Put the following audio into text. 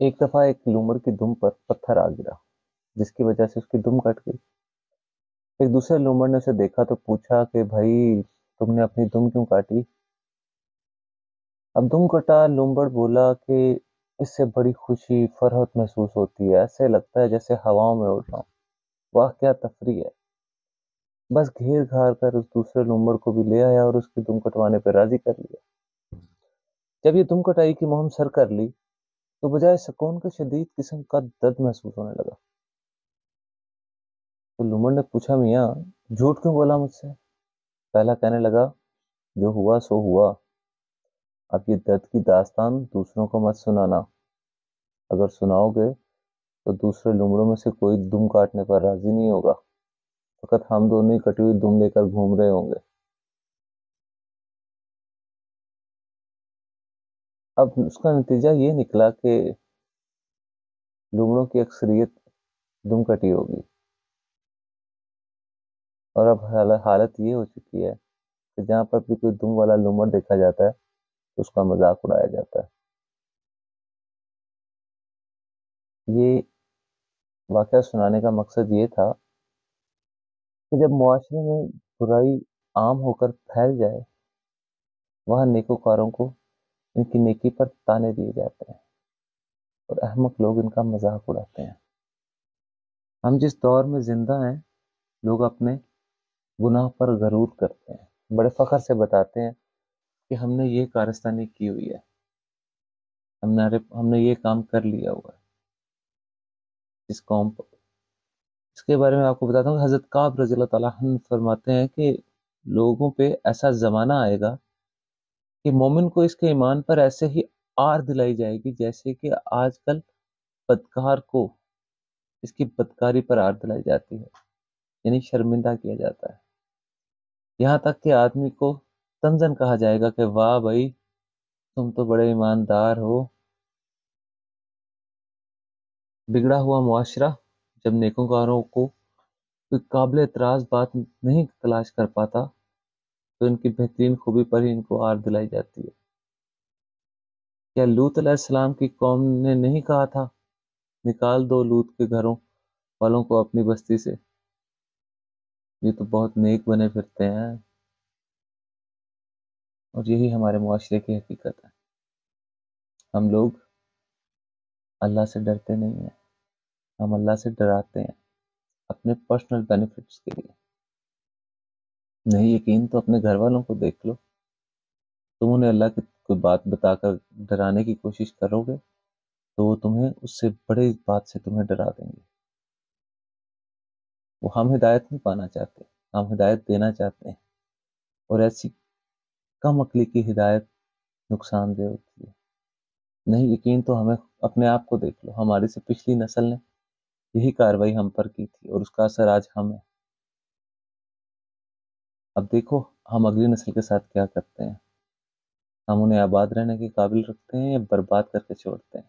ایک دفعہ ایک لومڑ کی دم پر پتھر آ گرا، جس کی وجہ سے اس کی دم کٹ گئی۔ ایک دوسرے لومڑ نے اسے دیکھا تو پوچھا کہ بھائی، تم نے اپنی دم کیوں کاٹی؟ اب دم کٹا لومڑ بولا کہ اس سے بڑی خوشی فرحت محسوس ہوتی ہے، ایسے لگتا ہے جیسے ہواؤں میں اڑ رہا ہوں۔ واہ کیا تفریح ہے! بس گھیر گھار کر اس دوسرے لومڑ کو بھی لے آیا اور اس کی دم کٹوانے پہ راضی کر لیا۔ جب یہ دم کٹائی کی مہم سر کر لی تو بجائے سکون کے شدید قسم کا درد محسوس ہونے لگا۔ تو لومڑ نے پوچھا، میاں جھوٹ کیوں بولا مجھ سے؟ پہلا کہنے لگا، جو ہوا سو ہوا، اب یہ درد کی داستان دوسروں کو مت سنانا، اگر سناؤ گے تو دوسرے لومڑوں میں سے کوئی دم کاٹنے پر راضی نہیں ہوگا، فقط ہم دونوں ہی کٹی ہوئی دم لے کر گھوم رہے ہوں گے۔ اب اس کا نتیجہ یہ نکلا کہ لومڑوں کی اکثریت دم کٹی ہوگی، اور اب حالت یہ ہو چکی ہے کہ جہاں پر بھی کوئی دم والا لومڑ دیکھا جاتا ہے تو اس کا مذاق اڑایا جاتا ہے۔ یہ واقعہ سنانے کا مقصد یہ تھا کہ جب معاشرے میں برائی عام ہو کر پھیل جائے، وہاں نیکوکاروں کو ان کی نیکی پر تانے دیے جاتے ہیں اور احمق لوگ ان کا مذاق اڑاتے ہیں۔ ہم جس دور میں زندہ ہیں، لوگ اپنے گناہ پر غرور کرتے ہیں، بڑے فخر سے بتاتے ہیں کہ ہم نے یہ کارستانی کی ہوئی ہے، ہم نے یہ کام کر لیا ہوا ہے اس قوم پر۔ اس کے بارے میں آپ کو بتاتا ہوں کہ حضرت کعب رضی اللہ تعالیٰ عنہ فرماتے ہیں کہ لوگوں پہ ایسا زمانہ آئے گا کہ مومن کو اس کے ایمان پر ایسے ہی آر دلائی جائے گی جیسے کہ آج کل بدکار کو اس کی بدکاری پر آر دلائی جاتی ہے، یعنی شرمندہ کیا جاتا ہے۔ یہاں تک کہ آدمی کو تنزن کہا جائے گا کہ واہ بھائی، تم تو بڑے ایماندار ہو۔ بگڑا ہوا معاشرہ جب نیکوکاروں کو کوئی قابل اعتراض بات نہیں تلاش کر پاتا تو ان کی بہترین خوبی پر ہی ان کو آر دلائی جاتی ہے۔ کیا لوط علیہ السلام کی قوم نے نہیں کہا تھا، نکال دو لوط کے گھروں والوں کو اپنی بستی سے، یہ تو بہت نیک بنے پھرتے ہیں؟ اور یہی ہمارے معاشرے کی حقیقت ہے۔ ہم لوگ اللہ سے ڈرتے نہیں ہیں، ہم اللہ سے ڈراتے ہیں اپنے پرسنل بینیفٹس کے لیے۔ نہیں یقین تو اپنے گھر والوں کو دیکھ لو، تم انہیں اللہ کی کوئی بات بتا کر ڈرانے کی کوشش کرو گے تو وہ تمہیں اس سے بڑی بات سے تمہیں ڈرا دیں گے۔ وہ ہم ہدایت نہیں پانا چاہتے، ہم ہدایت دینا چاہتے ہیں، اور ایسی کم عقلی کی ہدایت نقصان دہ ہوتی ہے۔ نہیں یقین تو ہمیں اپنے آپ کو دیکھ لو، ہماری سے پچھلی نسل نے یہی کاروائی ہم پر کی تھی اور اس کا اثر آج ہم ہے۔ اب دیکھو ہم اگلی نسل کے ساتھ کیا کرتے ہیں، ہم انہیں آباد رہنے کے قابل رکھتے ہیں یا برباد کر کے چھوڑتے ہیں۔